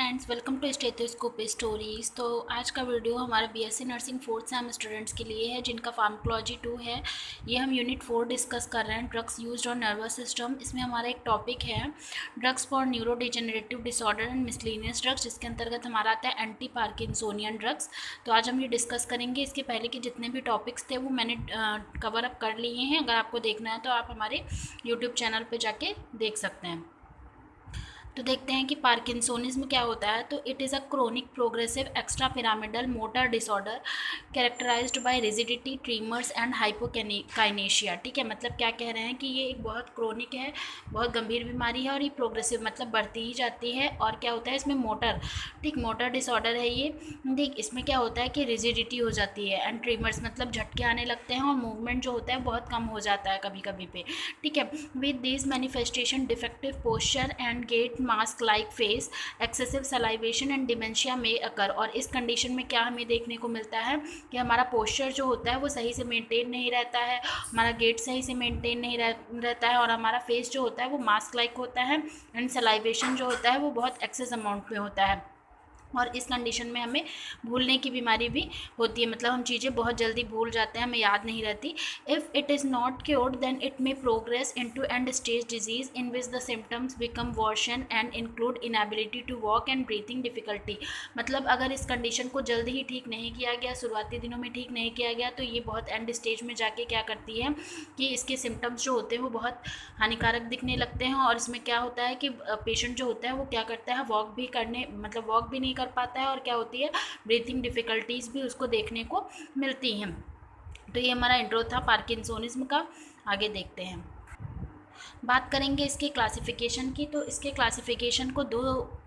Friends, welcome to stethoscope stories. तो आज का वीडियो हमारा BSc nursing fourth sem students के लिए है जिनका फार्माकोलॉजी 2 है। ये हम यूनिट 4 डिस्कस कर रहे हैं, drugs used on nervous system. इसमें हमारा एक टॉपिक है drugs for neuro degenerative disorder and miscellaneous drugs, जिसके अंतर्गत हमारा आता है एंटी पार्किंसोनियन ड्रग्स। तो आज हम ये डिस्कस करेंगे। इसके पहले के जितने भी टॉपिक्स थे वो मैंने कवर अप कर लिए हैं। अगर आपको देखना है तो आप हमारे यूट्यूब चैनल पर जाके देख सकते हैं। तो देखते हैं कि पार्किंसोनिज्म क्या होता है। तो it is a chronic progressive extrapyramidal motor disorder characterised by rigidity, tremors and hypokinesia. ठीक है, मतलब क्या कह रहे हैं कि ये एक बहुत क्रोनिक है, बहुत गंभीर बीमारी है और ये प्रोग्रेसिव मतलब बढ़ती ही जाती है। और क्या होता है इसमें मोटर, ठीक, मोटर डिसऑर्डर है ये। ठीक, इसमें क्या होता है कि रिजिडिटी हो जाती है एंड ट्रीमर्स मतलब झटके आने लगते हैं और मूवमेंट जो होता है बहुत कम हो जाता है कभी कभी पे। ठीक है, with this manifestation defective posture and gait mask like face, excessive salivation and dementia में अकर। और इस कंडीशन में क्या हमें देखने को मिलता है कि हमारा पोस्चर जो होता है वो सही से मेंटेन नहीं रहता है, हमारा गेट सही से मेंटेन नहीं रहता है और हमारा फेस जो होता है वो मास्क लाइक होता है एंड सलाइवेशन जो होता है वो बहुत एक्सेस अमाउंट में होता है। और इस कंडीशन में हमें भूलने की बीमारी भी होती है, मतलब हम चीज़ें बहुत जल्दी भूल जाते हैं, हमें याद नहीं रहती। If it is not cured then it may progress into end stage disease in which the symptoms become worsen and include inability to walk and breathing difficulty. मतलब अगर इस कंडीशन को जल्द ही ठीक नहीं किया गया, शुरुआती दिनों में ठीक नहीं किया गया, तो ये बहुत एंड स्टेज में जाके क्या करती है कि इसके सिम्टम्स जो होते हैं वो बहुत हानिकारक दिखने लगते हैं। और इसमें क्या होता है कि पेशेंट जो होता है वो क्या करता है, वॉक भी करने मतलब वॉक भी नहीं कर पाता है और क्या होती है, ब्रीथिंग डिफ़िकल्टीज़ भी उसको देखने को मिलती हैं। तो ये हमारा इंट्रो था पार्किंसोनिज्म का। आगे देखते हैं, बात करेंगे इसके क्लासिफिकेशन की। तो इसके क्लासिफिकेशन को दो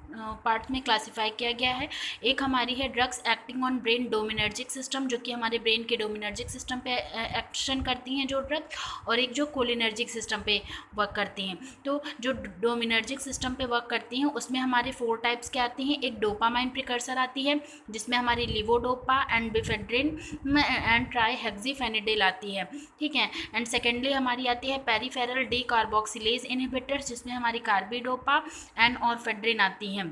पार्ट में क्लासिफाई किया गया है। एक हमारी है drugs acting on brain dopaminergic system, जो कि हमारे ब्रेन के डोमिनर्जिक सिस्टम पे एक्शन करती हैं जो ड्रग, और एक जो कोलिनर्जिक सिस्टम पे वर्क करती हैं। तो जो डोमिनर्जिक सिस्टम पे वर्क करती हैं उसमें हमारे 4 टाइप्स के आती हैं। एक डोपामाइन प्रिकर्सर आती है जिसमें हमारी लिवोडोपा एंड बिफेड्रिन एंड ट्राईहेक्सीफेनिडिल आती है। ठीक है, एंड सेकेंडली हमारी आती है पेरीफेरल डी कार्बोक्सिलेज इनहिबिटर्स, जिसमें हमारी कार्बिडोपा एंड ऑरफेड्रिन आती हैं।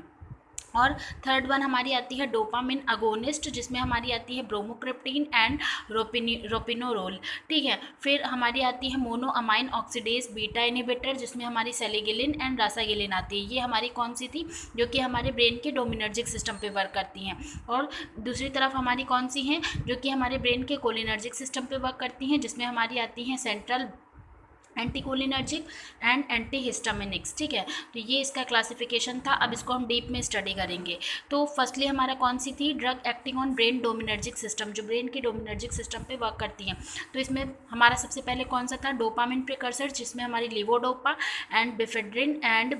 और थर्ड वन हमारी आती है डोपामिन अगोनिस्ट, जिसमें हमारी आती है ब्रोमोक्रिप्टीन एंड रोपिनोरोल। ठीक है, फिर हमारी आती है मोनोअमाइन ऑक्सीडेज बीटा इनहिबिटर, जिसमें हमारी सेलिगिलिन एंड रासागिलिन आती है। ये हमारी कौन सी थी, जो कि हमारे ब्रेन के डोमिनर्जिक सिस्टम पे वर्क करती हैं। और दूसरी तरफ हमारी कौन सी हैं, जो कि हमारे ब्रेन के कोलिनर्जिक सिस्टम पे वर्क करती हैं, जिसमें हमारी आती हैं सेंट्रल एंटीकोलिनर्जिक एंड एंटीहिस्टामिनिक्स। ठीक है, तो ये इसका क्लासिफिकेशन था। अब इसको हम डीप में स्टडी करेंगे। तो फर्स्टली हमारा कौन सी थी, drug acting on brain dopaminergic system, जो ब्रेन के डोमिनर्जिक सिस्टम पे वर्क करती हैं। तो इसमें हमारा सबसे पहले कौन सा था, डोपामिन प्रिकर्सर, जिसमें हमारी लिवोडोपा एंड बिफेड्रिन एंड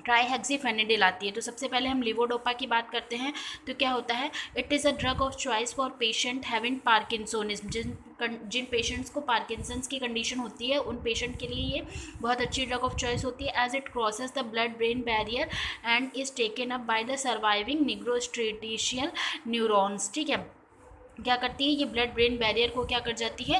ट्राईहेक्सीफेनिडिल आती है। तो सबसे पहले हम लिवोडोपा की बात करते हैं। तो क्या होता है, it is a drug of choice for patient having parkinsonism. जिन पेशेंट्स को पार्किंसंस की कंडीशन होती है उन पेशेंट के लिए ये बहुत अच्छी ड्रग ऑफ चॉइस होती है, as it crosses the blood brain barrier and is taken up by the surviving nigrostriatal neurons. ठीक है, क्या करती है, ये ब्लड ब्रेन बैरियर को क्या कर जाती है,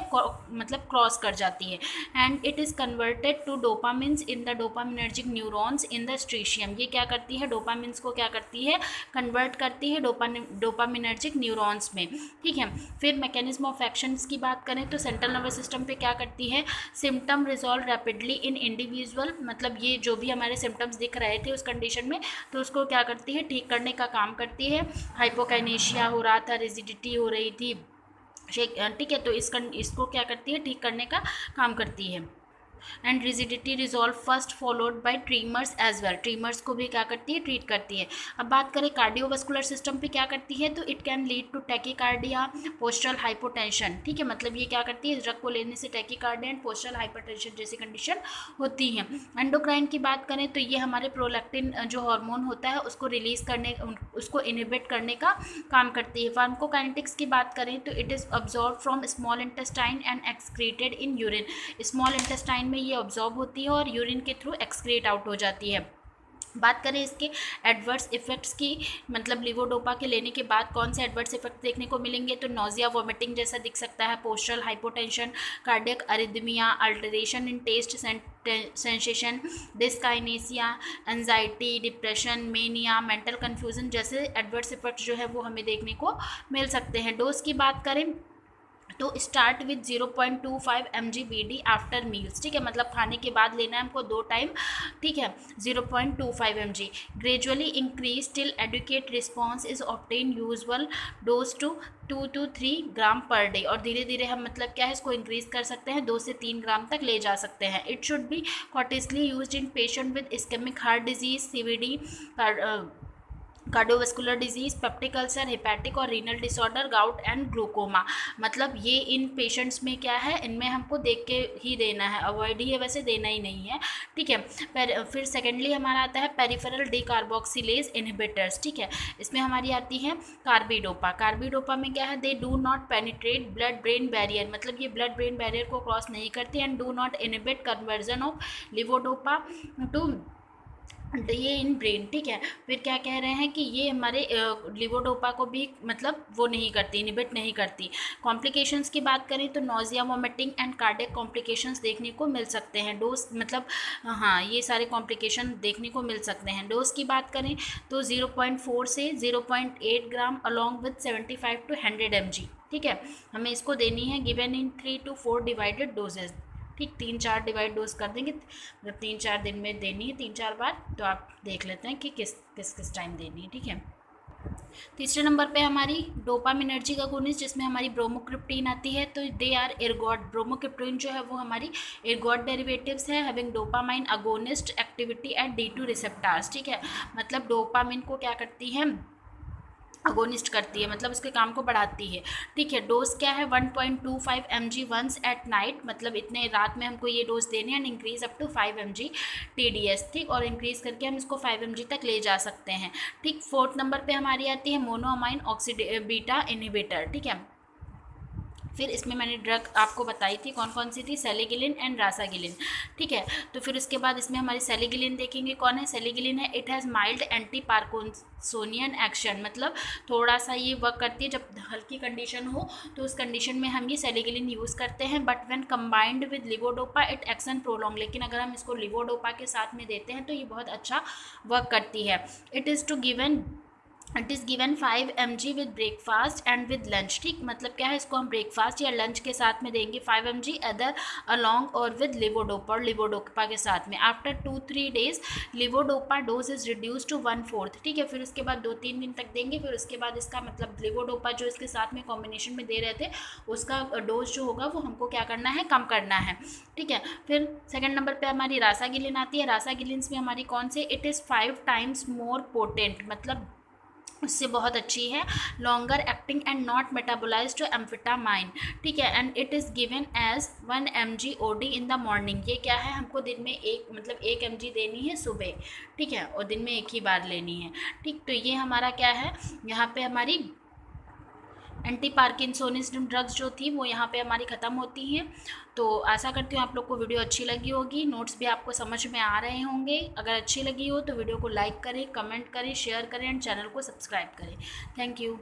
मतलब क्रॉस कर जाती है। And it is converted to dopamines in the dopaminergic neurons in the striatum. ये क्या करती है, डोपामिन्स को क्या करती है, कन्वर्ट करती है डोपामिनर्जिक न्यूरॉन्स में। ठीक है, फिर मैकेनिज्म ऑफ एक्शंस की बात करें तो सेंट्रल नर्वस सिस्टम पे क्या करती है, सिम्टम रिजॉल्व रैपिडली इन इंडिविजुअल, मतलब ये जो भी हमारे सिम्टम्स दिख रहे थे उस कंडीशन में तो उसको क्या करती है, ठीक करने का काम करती है। हाइपोकाइनेशिया हो रहा था, रिजिडिटी हो रही थी, ठीक है, तो इसको क्या करती है, ठीक करने का काम करती है। And rigidity resolve first followed by tremors as well, tremors को भी क्या करती है, ट्रीट करती है। अब बात करें कार्डियोवास्कुलर सिस्टम पे क्या करती है, तो it can lead to tachycardia, postural hypotension. ठीक है, मतलब ये क्या करती है, इस ड्रग को लेने से टैकीकार्डिया एंड पोस्टरल हाइपोटेंशन जैसी कंडीशन होती हैं। एंडोक्राइन की बात करें तो ये हमारे प्रोलैक्टिन जो हार्मोन होता है उसको रिलीज करने, उसको इनहिबिट करने का काम करती है। फार्माकोकाइनेटिक्स की बात करें तो it is absorb from small intestine and excreted in urine. Small intestine में ये ऑब्जॉर्ब होती है और यूरिन के थ्रू एक्सक्रीट आउट हो जाती है। बात करें इसके एडवर्स इफ़ेक्ट्स की, मतलब लिवोडोपा के लेने के बाद कौन से एडवर्स इफेक्ट देखने को मिलेंगे, तो नोजिया वोमिटिंग जैसा दिख सकता है, postural hypotension, cardiac arrhythmia, alteration in taste sensation, dyskinesia, anxiety, depression, mania, mental confusion जैसे एडवर्स इफेक्ट जो है वो हमें देखने को मिल सकते हैं। डोज की बात करें तो start with 0.25 mg BD after meals, ठीक है, मतलब खाने के बाद लेना है हमको 2 टाइम, ठीक है, 0.25 mg, gradually increase till adequate response is obtain, usual dose to 2 to 3 gram per day, और धीरे धीरे हम मतलब क्या है इसको इंक्रीज कर सकते हैं, 2 से 3 ग्राम तक ले जा सकते हैं। It should be cautiously use in patient with ischaemic heart disease, CVD, cardiovascular disease, peptic ulcer, hepatic और renal disorder, gout and glaucoma, मतलब ये इन पेशेंट्स में क्या है, इनमें हमको देख के ही देना है, अवॉइड ही है, वैसे देना ही नहीं है, ठीक है। फिर सेकेंडली हमारा आता है पेरिफेरल डीकार्बोक्सिलेज इनहिबिटर्स, ठीक है, इसमें हमारी आती है कार्बिडोपा। कार्बिडोपा में क्या है, they do not penetrate blood brain barrier, मतलब ये ब्लड ब्रेन बैरियर को क्रॉस नहीं करती, and do not inhibit conversion of levodopa to ये इन ब्रेन, ठीक है। फिर क्या कह रहे हैं कि ये हमारे लिवोडोपा को भी मतलब वो नहीं करती, इनहिबिट नहीं करती। कॉम्प्लिकेशंस की बात करें तो nausea, vomiting and cardiac complications देखने को मिल सकते हैं। डोज मतलब हाँ, ये सारे कॉम्प्लिकेशन देखने को मिल सकते हैं। डोज की बात करें तो 0.4 से 0.8 ग्राम अलॉन्ग विद 75 to 100 mg, ठीक है, हमें इसको देनी है, given in 3 to 4 divided doses, ठीक, 3-4 डिवाइड डोज कर देंगे, मतलब 3-4 दिन में देनी है 3-4 बार, तो आप देख लेते हैं कि किस टाइम देनी है, ठीक है। तीसरे नंबर पे हमारी डोपामिनर्जिक अगोनिस्ट, जिसमें हमारी ब्रोमोक्रिप्टीन आती है, तो दे आर एर्गोट, ब्रोमोक्रिप्टीन जो है वो हमारी एर्गोट डेरिवेटिव्स है, having dopamine agonist activity at D2 receptors, ठीक है, मतलब डोपामिन को क्या करती है, अगोनिस्ट करती है, मतलब उसके काम को बढ़ाती है, ठीक है। डोज क्या है, 1.25 mg वंस एट नाइट, मतलब इतने रात में हमको ये डोज देने हैं, and increase up to 5 mg TDS, ठीक, और इंक्रीज करके हम इसको 5 mg तक ले जा सकते हैं, ठीक। फोर्थ नंबर पे हमारी आती है मोनोअमाइन बीटा इनहिबिटर, ठीक है। फिर इसमें मैंने ड्रग आपको बताई थी, कौन कौन सी थी, सेलिगिलिन एंड रासागिलिन, ठीक है। तो फिर उसके बाद इसमें हमारी सेलिगिलिन देखेंगे, कौन है सेलिगिलिन है, it has mild anti parkinsonian action, मतलब थोड़ा सा ये वर्क करती है, जब हल्की कंडीशन हो तो उस कंडीशन में हम ये सेलिगिलिन यूज़ करते हैं, but when combined with levodopa it action prolong, लेकिन अगर हम इसको लिवोडोपा के साथ में देते हैं तो ये बहुत अच्छा वर्क करती है। It is given 5 mg with breakfast and with lunch, ठीक, मतलब क्या है, इसको हम ब्रेकफास्ट या लंच के साथ में देंगे 5 mg अदर अलॉन्ग और विद लिवोडोपा, और लिवोडोपा के साथ में। After 2-3 days levodopa dose is reduce to 1/4, ठीक है, फिर उसके बाद 2-3 दिन तक देंगे, फिर उसके बाद इसका मतलब लिवोडोपा जो इसके साथ में कॉम्बिनेशन में दे रहे थे उसका डोज जो होगा वो हमको क्या करना है, कम करना है, ठीक है। फिर सेकंड नंबर पे हमारी रासागिलिन आती है। रासागिलिन में हमारी कौन से, it is 5 times more potent, मतलब उससे बहुत अच्छी है, longer acting and not metabolize to amphetamine, ठीक है, and it is given as 1 mg OD in the morning. ये क्या है, हमको दिन में मतलब 1 mg देनी है सुबह, ठीक है, और दिन में एक ही बार लेनी है, ठीक। तो ये हमारा क्या है, यहाँ पे हमारी एंटी पार्किंसोनिज्म ड्रग्स जो थी वो यहाँ पे हमारी ख़त्म होती हैं। तो आशा करती हूँ आप लोग को वीडियो अच्छी लगी होगी, नोट्स भी आपको समझ में आ रहे होंगे। अगर अच्छी लगी हो तो वीडियो को लाइक करें, कमेंट करें, शेयर करें एंड चैनल को सब्सक्राइब करें। Thank you.